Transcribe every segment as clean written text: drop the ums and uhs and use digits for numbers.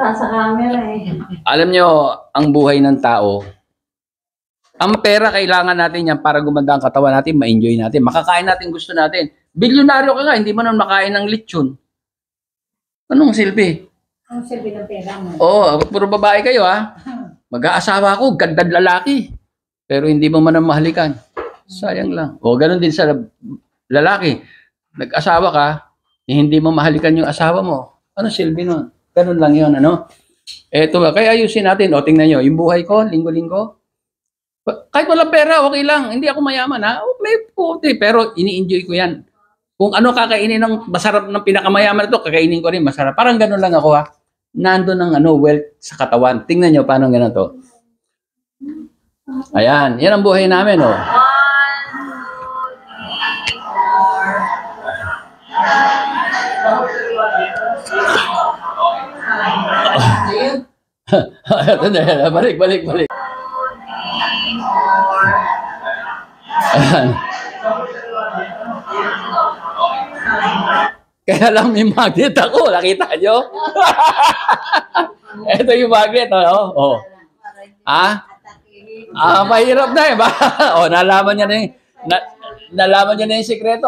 Sa camera eh. Alam nyo, ang buhay ng tao, ang pera kailangan natin yan para gumanda ang katawan natin, ma-enjoy natin, makakain natin gusto natin. Bilyonaryo ka nga, hindi mo naman makain ng lechon. Anong silbi? Anong silbi ng pera mo? Oo, puro babae kayo ha. Mag-aasawa ako, gandang lalaki. Pero hindi mo man ang mahalikan. Sayang lang. O, ganun din sa lalaki. Nag-asawa ka, hindi mo mahalikan yung asawa mo. Ano silbi nun? Ganun lang yun, ano? Eto ba, kaya ayusin natin. O, tingnan nyo, yung buhay ko, linggo-linggo. Kahit walang pera, okay lang. Hindi ako mayaman, ha? O, may puti, pero ini-enjoy ko yan. Kung ano kakainin ng masarap ng pinakamayaman ito, kakainin ko rin masarap. Parang ganun lang ako, ha? Nandun ng wealth sa katawan. Tingnan nyo, paano ganun to. Ayan, yan ang buhay namin, oh. Balik. Ayan. Kaya lang may magnet ako, nakita nyo? Ito yung magnet, oh. Mahirap na eh. Nalaman niya na yung, nalaman niya na yung sikreto.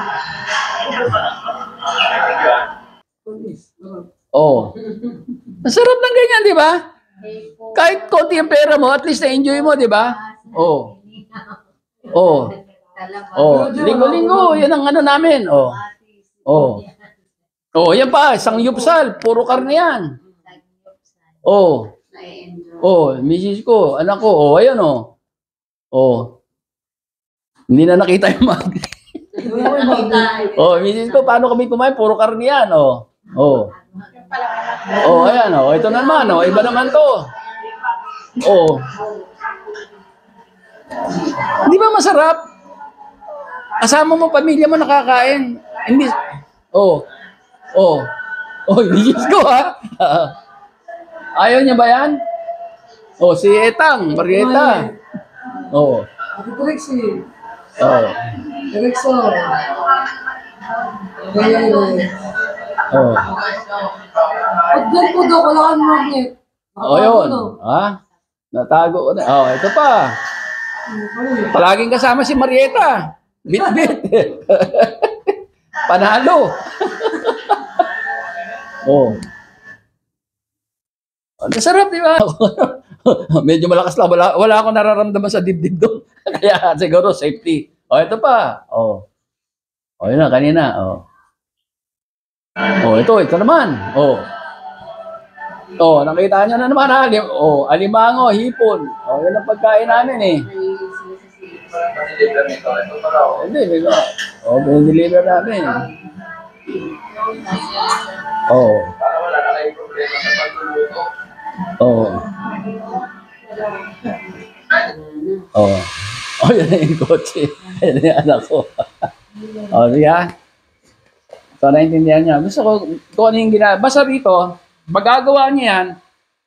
Masarap ng ganyan, di ba? Kahit konti yung pera mo, at least na-enjoy mo, di ba? Linggo-linggo, yan ang ano namin. Yan pa, isang yupsal, puro karne yan. Misis ko, anak ko, ayan hindi na nakita yung magnet. Misis ko, paano kami kumain? Puro karne yan, ayan, ito naman, iba naman to. Di ba masarap? Kasama mo, pamilya mo nakakain. Hindi, misis ko, ha? Ayaw niya ba yan? Si Etang, Marieta. Trixie. Erickson. Pagdan po daw, wala kang magnet. Yun. Natago ko na. Ito pa. Palaging kasama si Marieta. Bit-bit. Panalo. Masarap, di ba? Medyo malakas lang. Wala akong nararamdaman sa dibdib doon. Kaya siguro safety. Ito pa. Yun na, kanina. Ito naman. Nakita nyo na naman, ha? Alimango, hipon. Yan ang pagkain namin, eh. Hindi, deliver namin. Para wala na kayong problema sa pagluluto. Yan na yung kotse. Yan na yung anak ko. Diya. So, naintindihan niya. Gusto ko, kung ano yung basta rito, magagawa niya yan,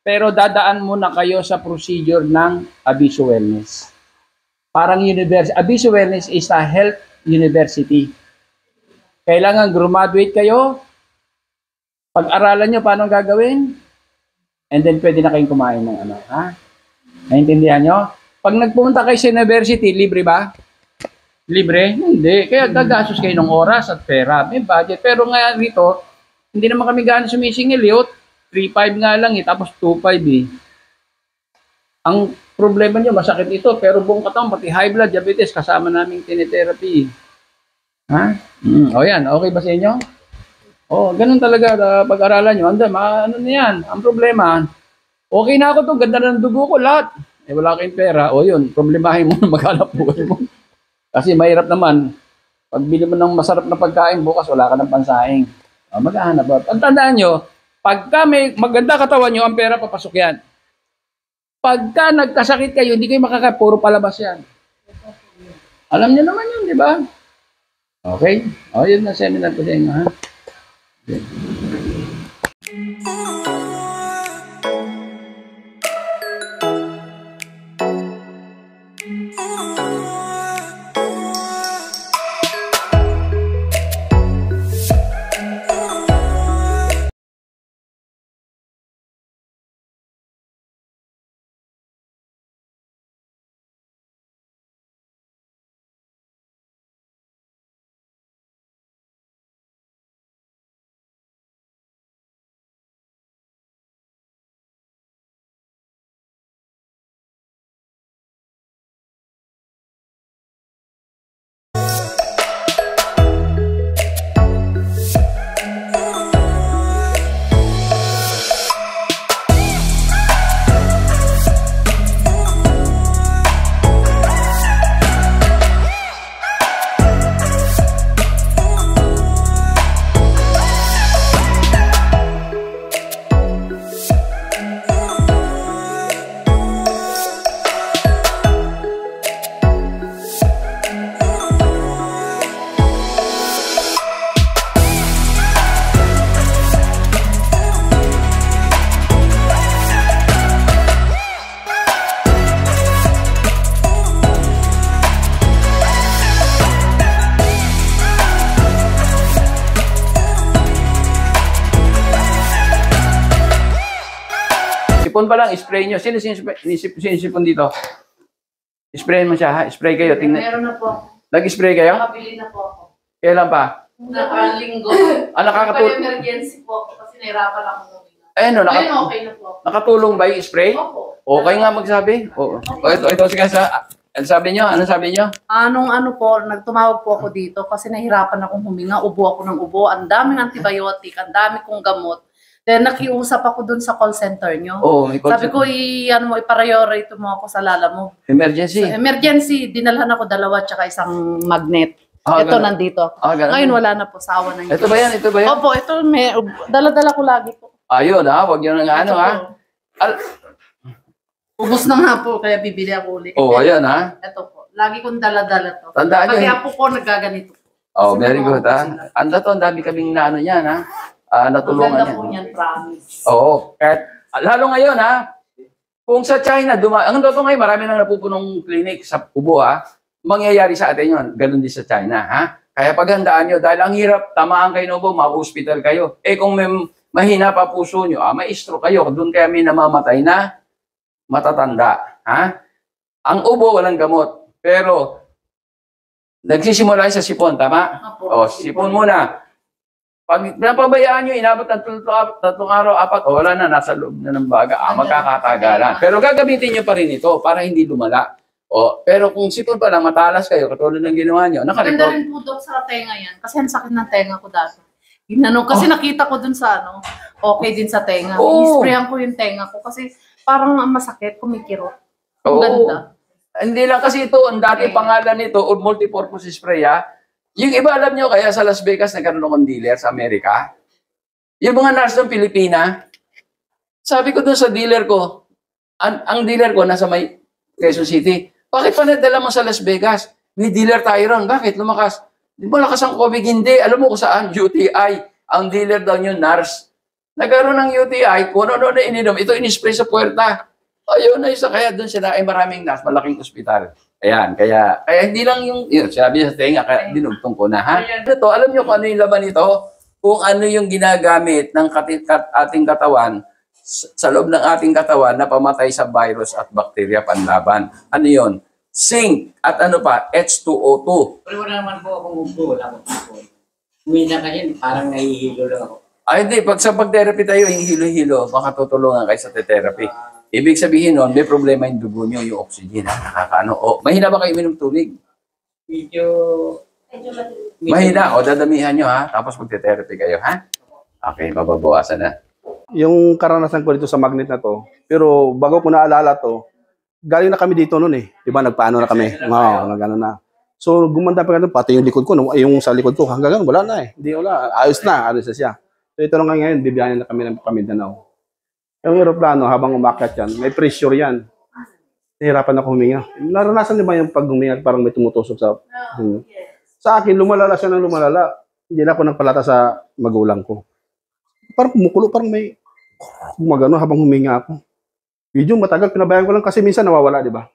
pero dadaan muna kayo sa procedure ng Abiso Wellness. Parang university. Abiso Wellness is a health university. Kailangan graduate kayo, pag-aralan nyo paano gagawin, and then pwede na kayong kumain ng ano. Ha? Naintindihan nyo? Pag nagpumunta kayo sa university, libre ba? Libre? Hindi. Kaya gagastos kayo ng oras at pera. May budget. Pero nga rito, hindi naman kami gano'n sumisingil. 3.5 nga lang tapos 2.5 Ang problema nyo, masakit ito. Pero buong katawan, pati high blood, diabetes, kasama naming tinitherapy. Ha? Yan. Okay ba sa inyo? Ganun talaga pag-aralan nyo. Ano na yan? Ang problema, okay na ako to, ganda ng dugo ko, lahat. Wala kayong pera. Yun, problemahin mo, maghanap buhay mo. Kasi mahirap naman, pag bili mo ng masarap na pagkain, bukas wala ka ng pansaing. Maghahanap. Ang tandaan nyo, pagka may maganda katawan nyo, ang pera papasok yan. Pagka nagkasakit kayo, hindi kayo puro palabas yan. Alam nyo naman yun, di ba? Okay? Yun na seminar ko sa inyo, ha? Okay. sipon pa lang, spray nyo. Sino sinisipon dito? Sprayin mo siya, ha? Spray kayo. Tingnan. Meron na po. Nag-spray kayo? Nakabili na po ako. Kailan pa? Nakalinggo. Nakakatulong. Emergency po kasi nahirapan ako huminga. Ayun, Ngayon okay na po. nakatulong ba yung spray? Opo. Okay nga magsabi. Oo. Ito, sige, ano sabi nyo? Ano sabi nyo? Ano po, nagtumawag po ako dito kasi nahirapan akong huminga, ubo ako ng ubo, ang daming antibiotic, ang dami kong gamot. Then nakiusap ako dun sa call center nyo. Oo, may Sabi ko, i-priority mo ako sa lala mo. emergency. Sa emergency, dinalhan ako 2 tsaka isang magnet. Ah, Ito ganun. nandito. Ganun. Ngayon wala na po, sa awa ng Ito ba yan? Ito ba yan? Opo, ito, dala-dala ko lagi po. Ayun, ha? Huwag nyo nang ano, Ito ha? po. Ubus na nga po, kaya bibili ako ulit. Ayan, ha? Ito po, lagi kong dala-dala to. Tandaan nyo. Pati apo ko nagaganito. Oh, Kasi very good, mga ha? sila. Ang dami kaming naano yan, ha? Ang Natulungan ganda yan. po niyan, promise. Oo. Lalo ngayon, ha? Kung sa China, ang totoo ngayon, marami nang napupunong clinic sa ubo, ha? Mangyayari sa atin yun. Ganun din sa China, ha? Kaya paghandaan nyo, dahil ang hirap, tamaan kayo ng ubo, ma-hospital kayo. Kung may mahina pa puso nyo, may stroke kayo. Doon kaya may namamatay na matatanda, ha? Ang ubo, walang gamot. Pero, nagsisimula sa sipon, tama? Opo. Sipon muna. Pag napabayaan nyo, inabot ng 3 araw, 4, wala na, nasa loob na ng baga, magkakatagalan. Pero gagamitin nyo pa rin ito para hindi lumala. Pero kung sipon pa lang, matalas kayo, katulad ng ginawa nyo, Maganda nakarecord. rin po, Dok, sa tenga yan. Kasi ang sakit ng tenga ko dati. Kasi nakita ko dun sa okay din sa tenga. Oo. I-sprayan ko yung tenga ko kasi parang masakit, kumikirot. Ang Oo. ganda. Hindi lang kasi ito, ang dati pangalan nito, o multipurpose spray, ha? Yung iba, alam nyo, kaya sa Las Vegas, nagkaroon akong dealer sa Amerika. Yung mga nurse ng Pilipina, sabi ko doon sa dealer ko, ang dealer ko nasa may Quezon City, bakit pa nadala mo sa Las Vegas? May dealer tayo ron. Bakit? Lumakas. Di ba lakas ang COVID? Hindi. Alam mo kung saan? UTI. Ang dealer daw yun, nurse. Nagkaroon ng UTI, kung ano na ininom, ito in-spray sa puwerta. Ayun na isa. Kaya doon sila ay maraming nurse, malaking ospital. Ayan, kaya hindi lang yun, sabi sa tenga, kaya dinugtong ko na, ha? Ito, alam nyo kung ano yung laman nito? Kung ano yung ginagamit ng ating katawan, sa loob ng ating katawan na pamatay sa virus at bakterya panlaban. Ano yun? Zinc at ano pa? H2O2. Pero wala naman po akong ubo, wala akong ubo. Uwi na kayo, parang nahihilo lang ako. Ay, hindi. Pag sa pag-therapy tayo, yung hilo-hilo, baka tutulungan kayo sa therapy. Ibig sabihin nun, may problema yung dugo nyo, yung oxygen, ha? Nakakaano. Mahina ba kayo minum tubig? Medyo... Mahina. Dadamihan nyo, ha? Tapos mag-therapy kayo, ha? Okay, mababawasan na. Yung karanasan ko dito sa magnet na to, pero bago ko naalala to, galing na kami dito noon eh. Di ba, nagpaano na kami. Nagano na. So, gumanda pa ganun, pati yung likod ko, yung sa likod ko, hanggang wala na eh. Hindi, wala. Ayos na siya. So, ito lang ngayon, bibiyahin na kami ng Pamindanao. Yung aeroplano, habang umakyat yan, may pressure yan. Nahirapan ako huminga. Naranasan niyo ba yung pag huminga, parang may tumutusok sa... Sa akin, lumalala siya ng lumalala. Hindi na ako nagpalata sa magulang ko. Parang kumukulo, parang may... Gumagano habang huminga ako. Medyo matagal, pinabayaan ko lang kasi minsan nawawala, di ba?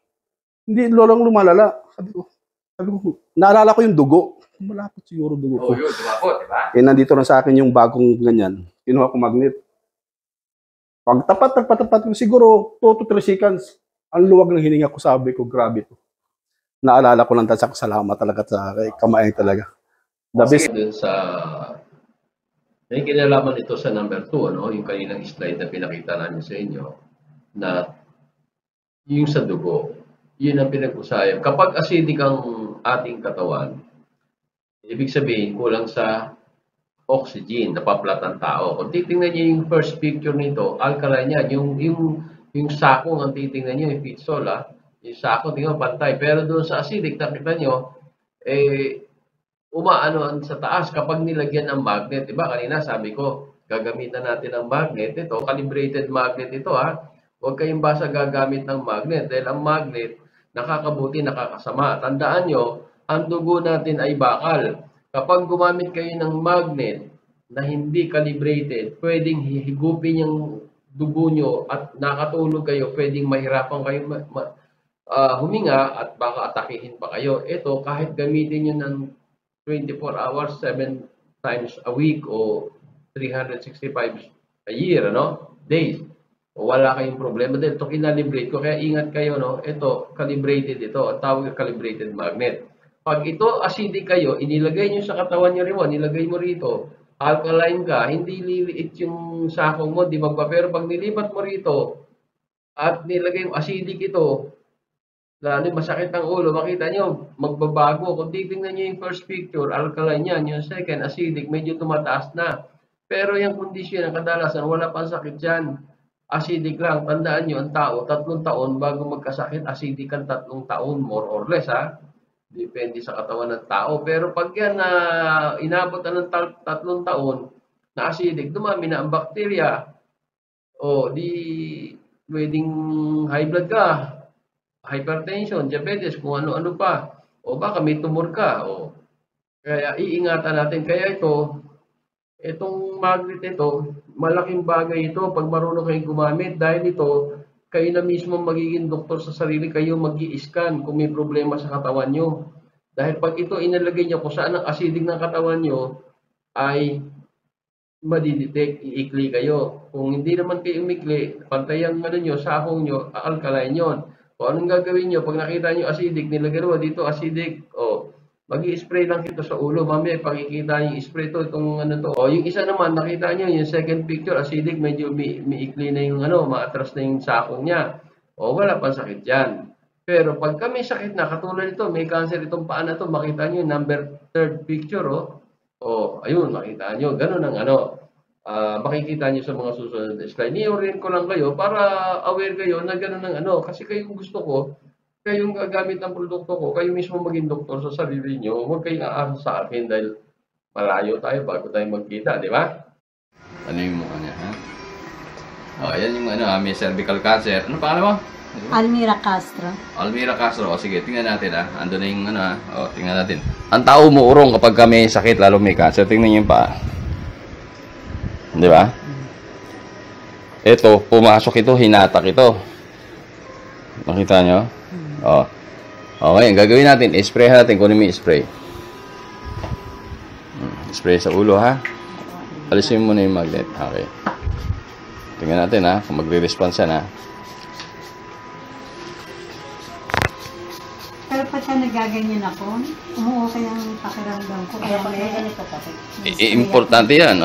Hindi, lolang lumalala. Sabi ko, naalala ko yung dugo. Malapit siguro dugo ko. Yun, dumapot, di ba? Nandito lang sa akin yung bagong ganyan. Kinuha ko magnet. Pag tapat ko siguro 2 to 3 seconds, ang luwag ng hininga ko, sabi ko, grabe to. Naalala ko lang sa salamat talaga sa kamayan talaga. The best. Dun sa may kinalaman ito sa number 2, ano, yung kaninang slide na pinakita namin sa inyo, na yung sa dugo, yun ang pinag-usayan. Kapag acidic ang ating katawan, ibig sabihin kulang sa oxygen, napaplat ang tao. Kung titingnan niyo yung first picture nito, alkaline yan. Yung sakong ang titingnan niyo, yung pitsol, yung sakong, tingnan pantay. Pero doon sa acidic, nakita niyo, umaano sa taas kapag nilagyan ng magnet. Diba? Kanina sabi ko, gagamitan natin ng magnet. Ito, calibrated magnet ito, ha. Huwag kayong basta gagamit ng magnet. Dahil ang magnet, nakakabuti, nakakasama. Tandaan nyo, ang dugo natin ay bakal. Kapag gumamit kayo ng magnet na hindi calibrated, pwedeng higupin yung dugo nyo at nakatulog kayo, pwedeng mahirapan kayo huminga at baka atakihin pa kayo. Ito, kahit gamitin nyo ng 24 hours, 7 times a week o 365 a year, days. o wala kayong problema dahil ito kinalibrate ko. Kaya ingat kayo, no? Ito, calibrated ito. Ang tawag ng calibrated magnet. Pag ito acidic kayo, inilagay nyo sa katawan nyo rin mo, nilagay mo rito, alkaline ka, hindi liliit yung sakong mo, di magpa. Pero pag nilipat mo rito, at nilagay yung acidic ito, lalo masakit ang ulo, makita nyo, magbabago. Kung titingnan nyo yung first picture, alkaline yan. Yung second, acidic, medyo tumataas na. Pero yung kondisyon, ang kadalasan, wala pang sakit yan. Acidic lang. Tandaan nyo, ang tao, 3 taon bago magkasakit, acidic ang 3 taon, more or less, ha? Depende sa katawan ng tao. Pero pag yan na inabot na ng 3 taon na acidic, dumami na ang bakterya. O, di pwedeng high blood ka, hypertension, diabetes, kung ano-ano pa. O baka may tumor ka. O, kaya iingatan natin. Kaya itong magnet ito, malaking bagay ito pag marunong kayong gumamit. Dahil ito, kayo na mismo magiging doktor sa sarili, kayo mag-i-scan kung may problema sa katawan nyo. Dahil pag ito inalagay nyo kung saan ang acidic ng katawan nyo, ay madidetect, iikli kayo. Kung hindi naman kayo umikli, pantay ang nyo, sakong nyo, alkaline yun. Kung anong gagawin nyo, pag nakita nyo acidic, nilagay mo dito acidic, mag-i-spray lang ito sa ulo. Mamaya, pakikita yung spray to, itong ano to. O, yung isa naman, nakita nyo, yung second picture, acidic, medyo miikli na yung maatras na yung sakong niya. O, wala pang sakit yan. Pero pag kami sakit na, katulad ito, may cancer itong paa na to, makita nyo, number 3rd picture, O, ayun, makita nyo, ganun ang makikita nyo sa mga susunod na slide. Ni-orient ko lang kayo para aware kayo na ganun ang kasi kayo gusto ko, kayong gagamit ng produkto ko, kayo mismo maging doktor sa sarili nyo, huwag kayong aasa sa akin dahil malayo tayo bago tayo magkita, di ba? Ano yung mukha niya, ha? Ayan yung may cervical cancer. Ano pangalan mo? Almira Castro. Almira Castro. O sige, tingnan natin, ha? Ando na yung tingnan natin. Ang tao umuurong kapag may sakit, lalo may cancer. Tingnan niyo yung paa. Di ba? Ito, pumasok ito, hinatak ito. Nakita nyo? Okay, ang gagawin natin, spray natin, kunin mo yung spray. Spray sa ulo, ha? Alisin mo na yung magnet. Okay. Tingnan natin, ha? Kung magre-response yan, ha? Pero pagka nagaganyan ako, umuukay ang pakiramdam ko. Kaya may ganito pa. Importante yan,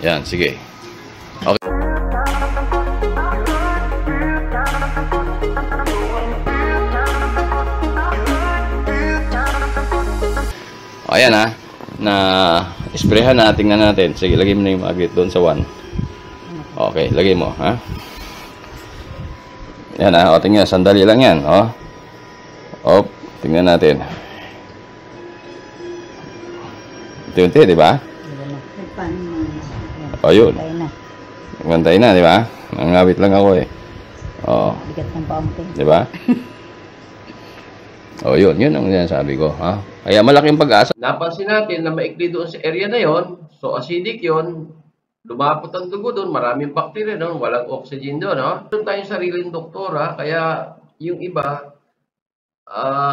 Yan, sige. Okay. Ayan, na sprayhan na, tingnan natin. Sige, lagay mo na yung magnet doon sa 1. Okay, lagay mo, ha? Yan, tingnan, sandali lang yan, tingnan natin. Unti-unti, di ba? Yun. Bantay na, di ba? Nangawit lang ako, Bigat ng paunting. di ba? Yun ang sinasabi ko, ha? Kaya malaking pag-asa. Napansin natin na maikli doon sa area na yon, so acidic yon, lumapot ang dugo doon, maraming bacteria doon, walang oxygen doon, Doon tayong sariling doktora, kaya yung iba,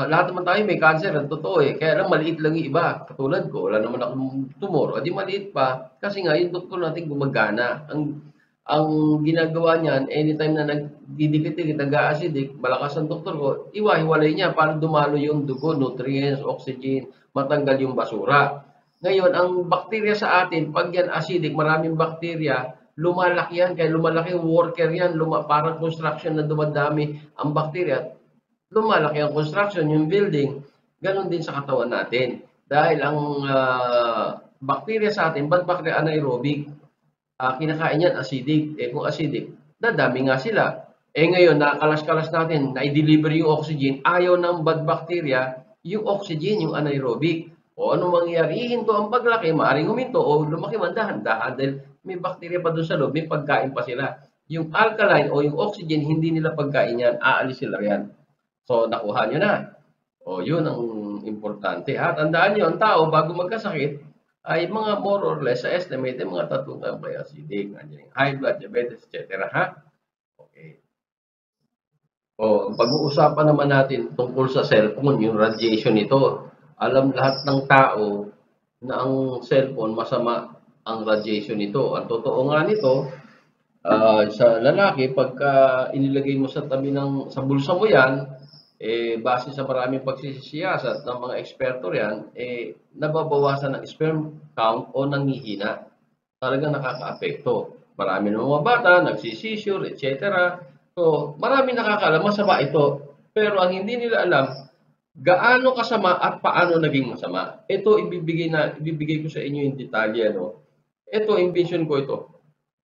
lahat naman tayo may cancer, ang totoo kaya lang maliit lang yung iba. Katulad ko, wala naman akong tumor, di maliit pa, kasi nga yung doktor natin gumagana. Ang ginagawa niyan, anytime na nagdidikit-dikit, nag-acidic, malakas ang doktor ko, iwa-hiwalay niya para dumalo yung dugo, nutrients, oxygen, matanggal yung basura. Ngayon, ang bakterya sa atin, pag yan acidic, maraming bakterya, lumalaki yan, kaya lumalaki yung worker yan, parang construction na dumadami ang bakterya, lumalaki ang construction, yung building, ganon din sa katawan natin. Dahil ang bakterya sa atin, bad bacteria anaerobic, kinakain yan acidic. Kung acidic, dadami nga sila. Ngayon, nakalas-kalas natin, na-deliver yung oxygen, ayaw ng bad bacteria, yung oxygen, yung anaerobic. O ano mangyayari? Ihinto ang paglaki, maaaring huminto, o lumaki man dahan-dahan dahil may bacteria pa doon sa loob, may pagkain pa sila. Yung alkaline o yung oxygen, hindi nila pagkain yan, aalis sila yan. So, nakuha nyo na. Yun ang importante. Tandaan nyo, ang tao, bago magkasakit, ay mga more or less, sa estimate, mga 3 taon by acidic, high blood, diabetes, etc. Okay. Ang pag-uusapan naman natin tungkol sa cellphone, yung radiation nito. Alam lahat ng tao na ang cellphone, masama ang radiation nito. Ang totoo nga nito, Sa lalaki, pagka inilagay mo sa tabi sa bulsa mo yan, base sa maraming pagsisiyasat ng mga eksperto yan, nababawasan ng sperm count o nanghihina. Talagang nakaka-apekto. Marami ng mga bata, nagsisisure, etc. So, marami nakakaalam, masama ito. Pero ang hindi nila alam, gaano kasama at paano naging masama. Ito, ibibigay ko sa inyo yung detalye. Ito, invention ko ito.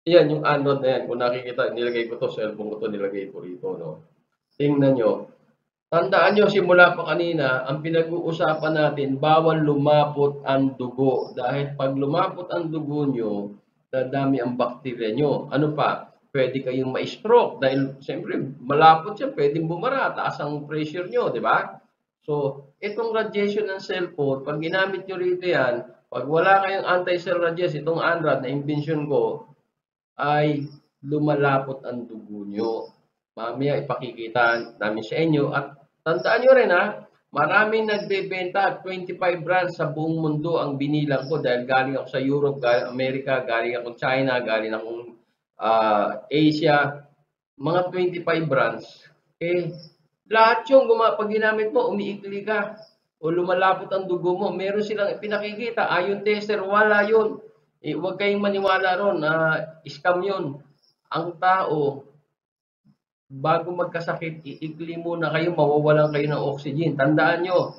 Yan, yung anode na yan. Kung nakikita, nilagay ko to, cellphone ko to, nilagay ko rito. Tingnan nyo. Tandaan nyo, simula pa kanina, ang pinag-uusapan natin, bawal lumapot ang dugo. Dahil pag lumapot ang dugo nyo, dadami ang bakterya nyo. Ano pa? Pwede kayong ma-stroke. Dahil, siyempre, malapot siya, pwedeng bumara, taas ang pressure nyo, di ba? So, itong radiation ng cellphone, pag ginamit nyo rito yan, pag wala kayong anti-cell radiation, itong ANRAD na invention ko, ay lumalapot ang dugo nyo. Mamaya ipakikita namin sa inyo. At tandaan nyo rin maraming nagbebenta, 25 brands sa buong mundo ang binilang ko dahil galing ako sa Europe, galing Amerika, galing ako China, galing ako Asia, mga 25 brands. Lahat yung pag ginamit mo, umiikli ka o lumalapot ang dugo mo, meron silang pinakikita, ion tester, wala yun. Huwag kayong maniwala ron na scam yun. Ang tao, bago magkasakit, iikli muna kayo, mawawalan kayo ng oxygen. Tandaan nyo,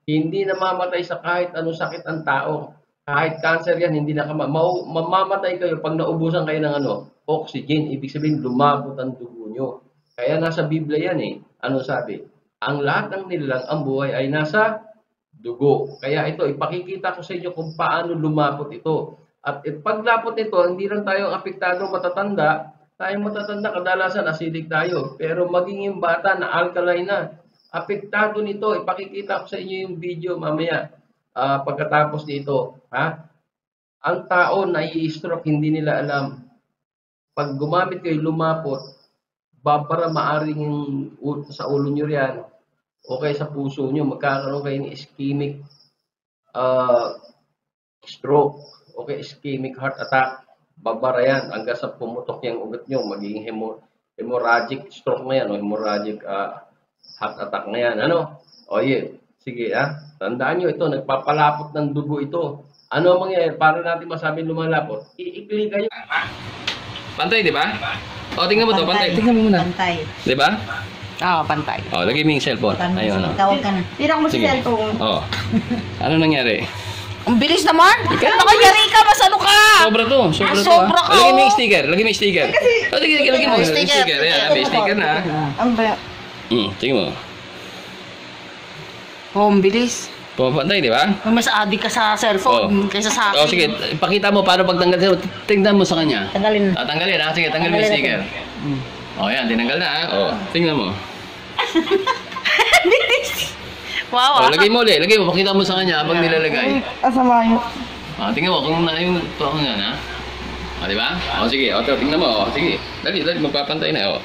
hindi namamatay sa kahit anong sakit ang tao. Kahit cancer yan, hindi mamamatay kayo pag naubusan kayo ng oxygen. Ibig sabihin, lumabot ang dugo nyo. Kaya nasa Biblia yan Ano sabi? Ang lahat ng nilalang, ang buhay ay nasa dugo. Kaya ito, ipakikita ko sa inyo kung paano lumapot ito. At paglapot nito, hindi lang tayo apektado matatanda. Tayong matatanda, kadalasan acidic tayo. Pero maging yung bata na alkaline na, apektado nito. Ipakikita ko sa inyo yung video mamaya pagkatapos nito. Ang tao na i-stroke, hindi nila alam. Pag gumamit kayo, lumapot, para maaring sa ulo nyo yan, o kaya sa puso nyo, magkakaroon kayo ng ischemic stroke, o kaya ischemic heart attack. Babara yan hanggang sa pumutok yung ugat nyo, magiging hemorrhagic stroke na yan, o hemorrhagic heart attack na yan. Sige tandaan nyo ito, nagpapalapot ng dugo ito. Ano mangyayari para natin masabi lumalapot? Iikli kayo. Pantay, di ba? Tingnan mo to, pantay. Tingnan mo muna. Pantay. Di ba? Oo, pantay. Lagay mo yung cellphone. Ayun, Tawag ka na. Tira mo si Sige. cellphone. Ano nangyari? Ang bilis naman! Nakayari ka! Masano ka! Sobra to. Sobra ka, Lagay mo yung sticker. Lagay mo yung sticker. Lagay mo yung Sticker. sticker. Ayan, may sticker na. Ang ba? Tingnan mo. Ang bilis. Pumapantay, di ba? Mas adik ka sa cellphone kaysa sa akin. Sige. Ipakita mo paano pagtanggal. Tingnan mo sa kanya. Tanggalin. Tanggalin Sige, tanggalin mo yung sticker. Yan. Tinanggal na tingnan mo. Wow, lagay mo ulit. Lagay mo. Pakita mo sa kanya habang nilalagay. Asama yun. Tingnan mo kung yung tuwang yan, di ba? Sige. Tingnan mo. Sige. Dali. Magpapantay na,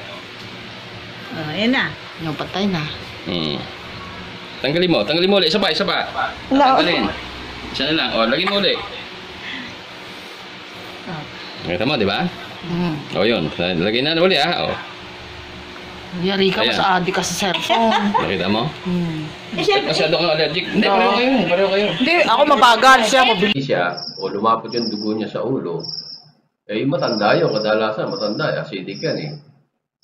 Ayan na. Yung patay na. Tanggalin mo ulit. Isa pa. Tanggalin. Isa na lang. Lagay mo ulit. Nakita mo, di ba? Yun. Lagay na ulit, Yari ka, mas adik ka sa cellphone. Nakita mo? Masyado kang allergic. Hindi, pareho kayo. Hindi, ako mabagal siya, mabilis. O lumapot yung dugo niya sa ulo, matanda yun. Kadalasan, matanda. Acidic yan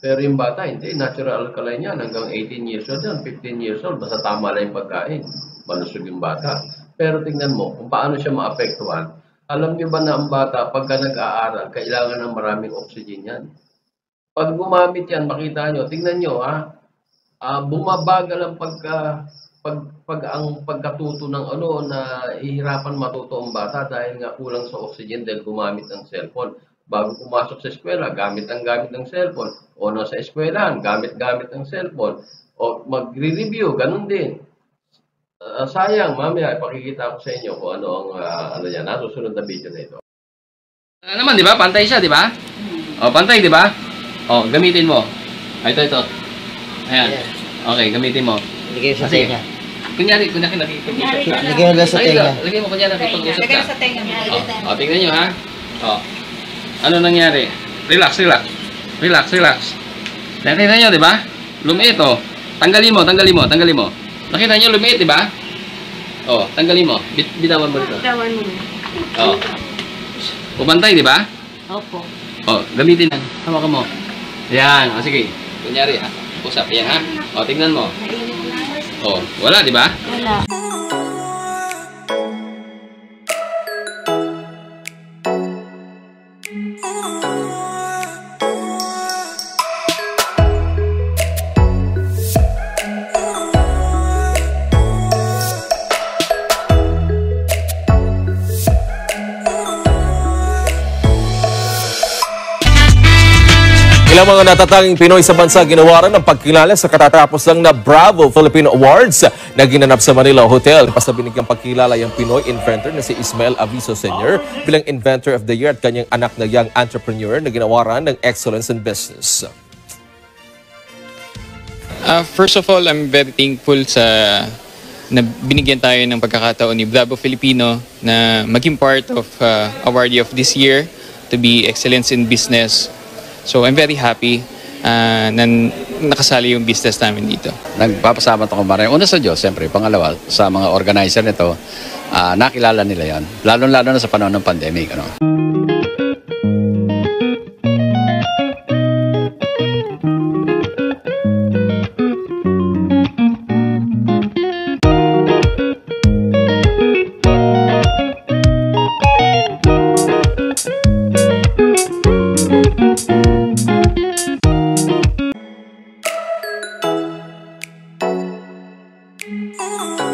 Pero yung bata, hindi. Natural alkaline yan. Hanggang 18 years old yan, 15 years old. Basta tama lang yung pagkain. Malusog yung bata. Pero tingnan mo, kung paano siya maapektuhan. Alam niyo ba na ang bata, pagka nag-aaral, kailangan ng maraming oxygen yan. Pag gumamit yan, makita nyo, tingnan nyo, bumabagal ang pagkatuto ng na ihirapan matuto ang bata dahil nga kulang sa oxygen dahil gumamit ng cellphone. Bago pumasok sa eskwela, gamit ng cellphone. O nasa eskwelahan, gamit ng cellphone. O magre-review, ganun din. Sayang, mamaya ipakikita ko sa inyo kung ano ang yan, nasusunod na video na ito. Naman, di ba? Pantay siya, di ba? Pantay, di ba? Gamitin mo. Ito. Ayan. Okay, gamitin mo. Lagay sa tenga. Kunyari nakikipag-usap ka. Lagay mo sa tenga. Lagay mo kunyari nakikipag-usap ka. Lagay sa tenga. Tingnan nyo, Ano nangyari? Relax, relax. Relax, relax. Nakita nyo, di ba? Lumiit, oh. Tanggalin mo, tanggalin mo, tanggalin mo. Nakita nyo, lumiit, di ba? Oh, tanggalin mo. Bitawan mo dito. Bitawan mo. Oh. Pumantay, di ba? Opo. Oh, gamitin lang. Hawakan mo. Yan. O, sige. Kunyari, ha? Usap. Yan, ha? O, tingnan mo. Oh, wala, di ba? Wala. Ilang mga natatanging Pinoy sa bansa ginawaran ng pagkilala sa katatapos lang na Bravo Filipino Awards na ginanap sa Manila Hotel. Basta binigyang pagkilala yung Pinoy inventor na si Ismael Aviso Sr. bilang Inventor of the Year at kanyang anak na young entrepreneur na ginawaran ng Excellence in Business. First of all, I'm very thankful na binigyan tayo ng pagkakataon ni Bravo Filipino na maging part of awardee of this year to be Excellence in Business. So I'm very happy na nakasali yung business namin dito. Nagpapasalamat ako maraming. Una sa Diyos, siyempre. Pangalawa, sa mga organizer nito, nakilala nila yan. Lalo-lalo na sa panahon ng pandemic. Ano? Oh